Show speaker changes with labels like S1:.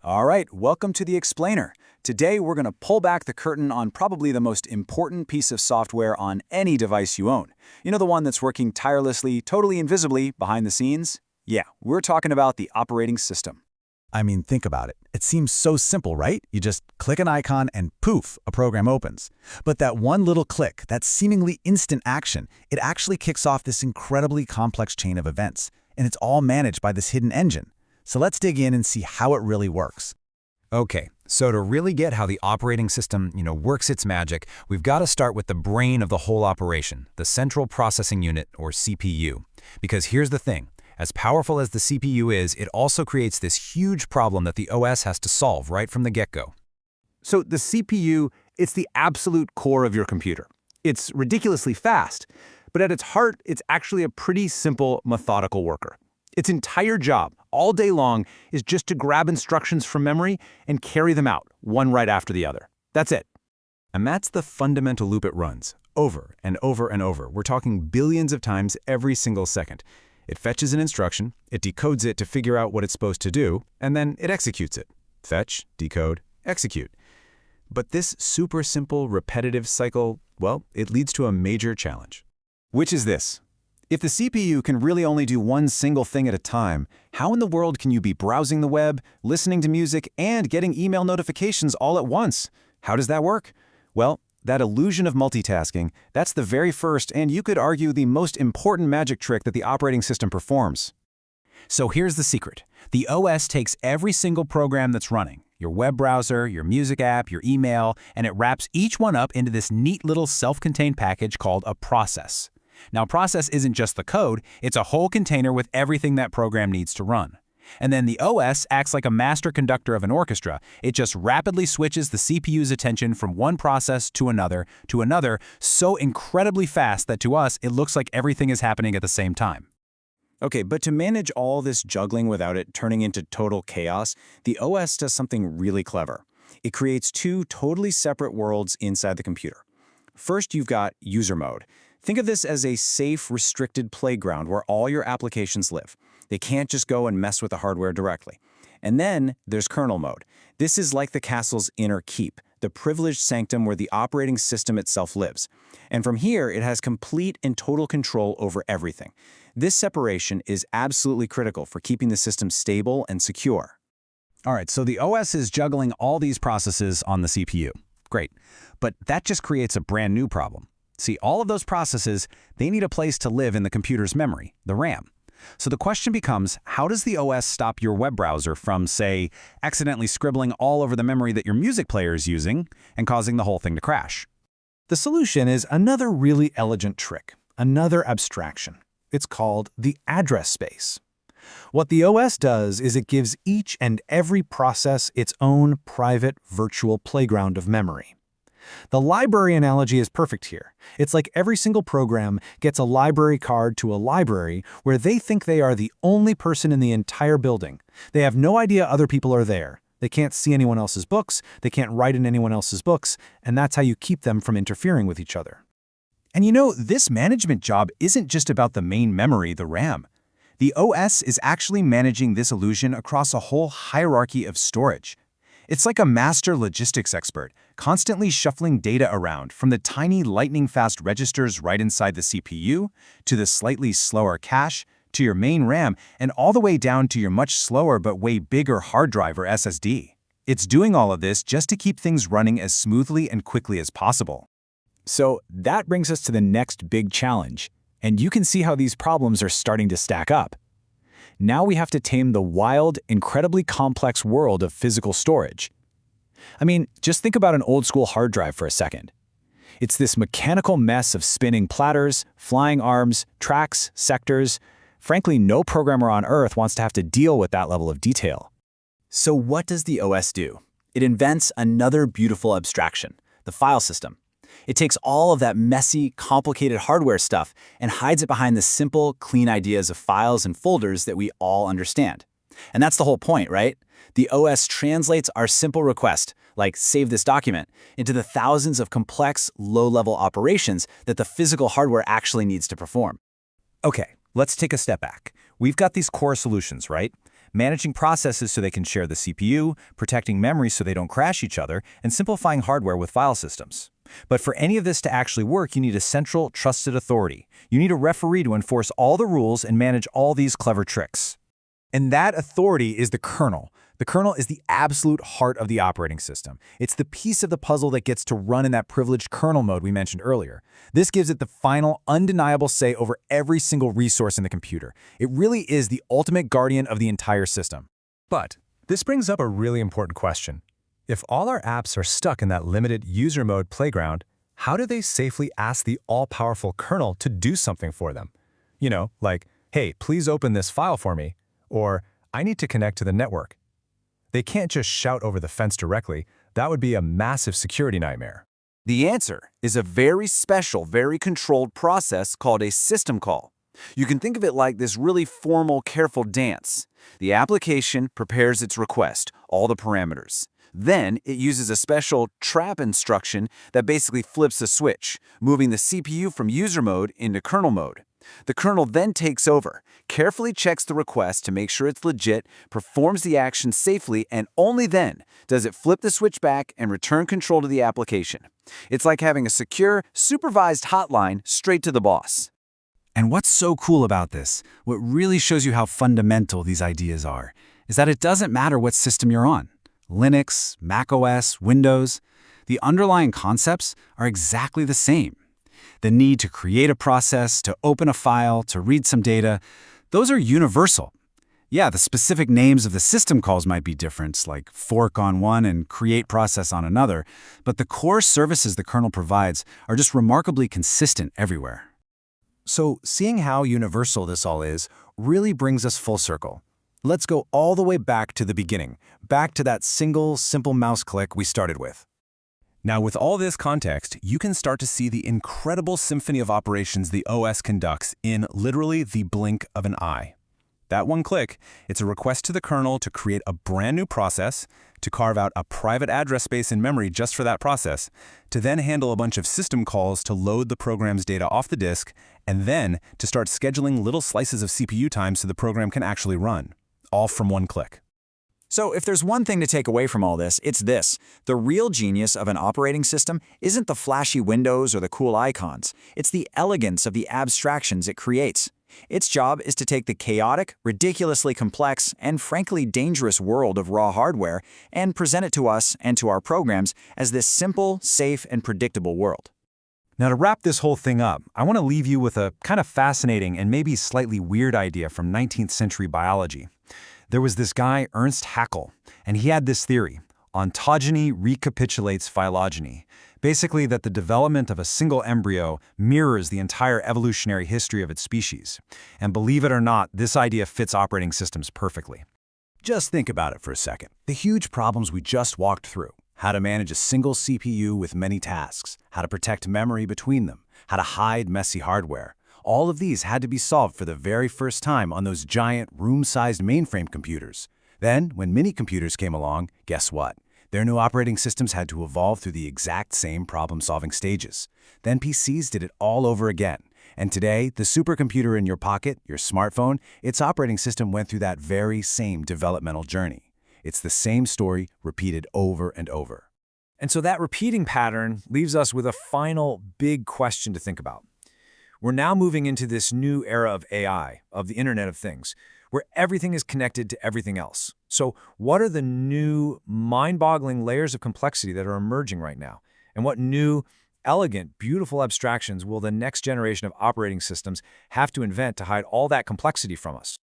S1: All right, welcome to the Explainer. Today we're going to pull back the curtain on probably the most important piece of software on any device you own. You know, the one that's working tirelessly, totally invisibly behind the scenes? Yeah, we're talking about the operating system.
S2: I mean, think about it. It seems so simple, right? You just click an icon and poof, a program opens. But that one little click, that seemingly instant action, it actually kicks off this incredibly complex chain of events. And it's all managed by this hidden engine. So let's dig in and see how it really works.
S3: Okay, so to really get how the operating system, works its magic, we've got to start with the brain of the whole operation, the Central Processing Unit, or CPU. Because here's the thing. As powerful as the CPU is, it also creates this huge problem that the OS has to solve right from the get-go.
S4: So the CPU, it's the absolute core of your computer. It's ridiculously fast, but at its heart, it's actually a pretty simple, methodical worker. Its entire job, all day long, is just to grab instructions from memory and carry them out, one right after the other. That's it.
S3: And that's the fundamental loop it runs, over and over and over. We're talking billions of times every single second. It fetches an instruction, it decodes it to figure out what it's supposed to do, and then it executes it. Fetch, decode, execute. But this super simple, repetitive cycle, well, it leads to a major challenge.
S1: Which is this. If the CPU can really only do one single thing at a time, how in the world can you be browsing the web, listening to music, and getting email notifications all at once? How does that work? Well, that illusion of multitasking, that's the very first and you could argue the most important magic trick that the operating system performs.
S2: So here's the secret. The OS takes every single program that's running, your web browser, your music app, your email, and it wraps each one up into this neat little self-contained package called a process. Now, a process isn't just the code, it's a whole container with everything that program needs to run. And then the OS acts like a master conductor of an orchestra. It just rapidly switches the CPU's attention from one process to another, so incredibly fast that to us, it looks like everything is happening at the same time.
S1: Okay, but to manage all this juggling without it turning into total chaos, the OS does something really clever. It creates two totally separate worlds inside the computer. First, you've got user mode. Think of this as a safe, restricted playground where all your applications live. They can't just go and mess with the hardware directly. And then there's kernel mode. This is like the castle's inner keep, the privileged sanctum where the operating system itself lives. And from here, it has complete and total control over everything. This separation is absolutely critical for keeping the system stable and secure.
S2: All right, so the OS is juggling all these processes on the CPU. Great. But that just creates a brand new problem. See, all of those processes, they need a place to live in the computer's memory, the RAM. So the question becomes, how does the OS stop your web browser from, say, accidentally scribbling all over the memory that your music player is using and causing the whole thing to crash?
S4: The solution is another really elegant trick, another abstraction. It's called the address space. What the OS does is it gives each and every process its own private virtual playground of memory. The library analogy is perfect here. It's like every single program gets a library card to a library where they think they are the only person in the entire building. They have no idea other people are there. They can't see anyone else's books, they can't write in anyone else's books, and that's how you keep them from interfering with each other.
S1: And you know, this management job isn't just about the main memory, the RAM. The OS is actually managing this illusion across a whole hierarchy of storage. It's like a master logistics expert, constantly shuffling data around from the tiny lightning-fast registers right inside the CPU, to the slightly slower cache, to your main RAM, and all the way down to your much slower but way bigger hard drive or SSD. It's doing all of this just to keep things running as smoothly and quickly as possible. So that brings us to the next big challenge, and you can see how these problems are starting to stack up. Now we have to tame the wild, incredibly complex world of physical storage. I mean, just think about an old-school hard drive for a second. It's this mechanical mess of spinning platters, flying arms, tracks, sectors. Frankly, no programmer on Earth wants to have to deal with that level of detail. So what does the OS do? It invents another beautiful abstraction, the file system. It takes all of that messy, complicated hardware stuff and hides it behind the simple, clean ideas of files and folders that we all understand. And that's the whole point, right? The OS translates our simple request, like save this document, into the thousands of complex, low-level operations that the physical hardware actually needs to perform.
S3: Okay, let's take a step back. We've got these core solutions, right?
S2: managing processes so they can share the CPU, protecting memory so they don't crash each other, and simplifying hardware with file systems. But for any of this to actually work, you need a central, trusted authority. You need a referee to enforce all the rules and manage all these clever tricks.
S3: And that authority is the kernel. The kernel is the absolute heart of the operating system. It's the piece of the puzzle that gets to run in that privileged kernel mode we mentioned earlier. This gives it the final, undeniable say over every single resource in the computer. It really is the ultimate guardian of the entire system.
S5: But this brings up a really important question. If all our apps are stuck in that limited user mode playground, how do they safely ask the all-powerful kernel to do something for them? You know, like, hey, please open this file for me, or I need to connect to the network. They can't just shout over the fence directly. That would be a massive security nightmare.
S6: The answer is a very special, very controlled process called a system call. You can think of it like this really formal, careful dance. The application prepares its request, all the parameters. Then it uses a special trap instruction that basically flips a switch, moving the CPU from user mode into kernel mode. The kernel then takes over, carefully checks the request to make sure it's legit, performs the action safely, and only then does it flip the switch back and return control to the application. It's like having a secure, supervised hotline straight to the boss.
S3: And what's so cool about this, what really shows you how fundamental these ideas are, is that it doesn't matter what system you're on. Linux, macOS, Windows, the underlying concepts are exactly the same. The need to create a process, to open a file, to read some data, those are universal. Yeah, the specific names of the system calls might be different, like fork on one and create process on another, but the core services the kernel provides are just remarkably consistent everywhere. So, seeing how universal this all is really brings us full circle. Let's go all the way back to the beginning, back to that single, simple mouse click we started with.
S2: Now, with all this context, you can start to see the incredible symphony of operations the OS conducts in literally the blink of an eye. That one click, it's a request to the kernel to create a brand new process, to carve out a private address space in memory just for that process, to then handle a bunch of system calls to load the program's data off the disk, and then to start scheduling little slices of CPU time so the program can actually run, all from one click.
S6: So if there's one thing to take away from all this, it's this. The real genius of an operating system isn't the flashy windows or the cool icons. It's the elegance of the abstractions it creates. Its job is to take the chaotic, ridiculously complex, and frankly dangerous world of raw hardware and present it to us and to our programs as this simple, safe, and predictable world.
S3: Now, to wrap this whole thing up, I want to leave you with a kind of fascinating and maybe slightly weird idea from 19th century biology. There was this guy, Ernst Haeckel, and he had this theory: ontogeny recapitulates phylogeny. Basically, that the development of a single embryo mirrors the entire evolutionary history of its species. And believe it or not, this idea fits operating systems perfectly. Just think about it for a second. The huge problems we just walked through: how to manage a single CPU with many tasks, how to protect memory between them, how to hide messy hardware. All of these had to be solved for the very first time on those giant, room-sized mainframe computers. Then, when mini-computers came along, guess what? Their new operating systems had to evolve through the exact same problem-solving stages. Then PCs did it all over again. And today, the supercomputer in your pocket, your smartphone, its operating system went through that very same developmental journey. It's the same story repeated over and over.
S4: And so that repeating pattern leaves us with a final big question to think about. We're now moving into this new era of AI, of the Internet of Things, where everything is connected to everything else. So what are the new, mind-boggling layers of complexity that are emerging right now? And what new, elegant, beautiful abstractions will the next generation of operating systems have to invent to hide all that complexity from us?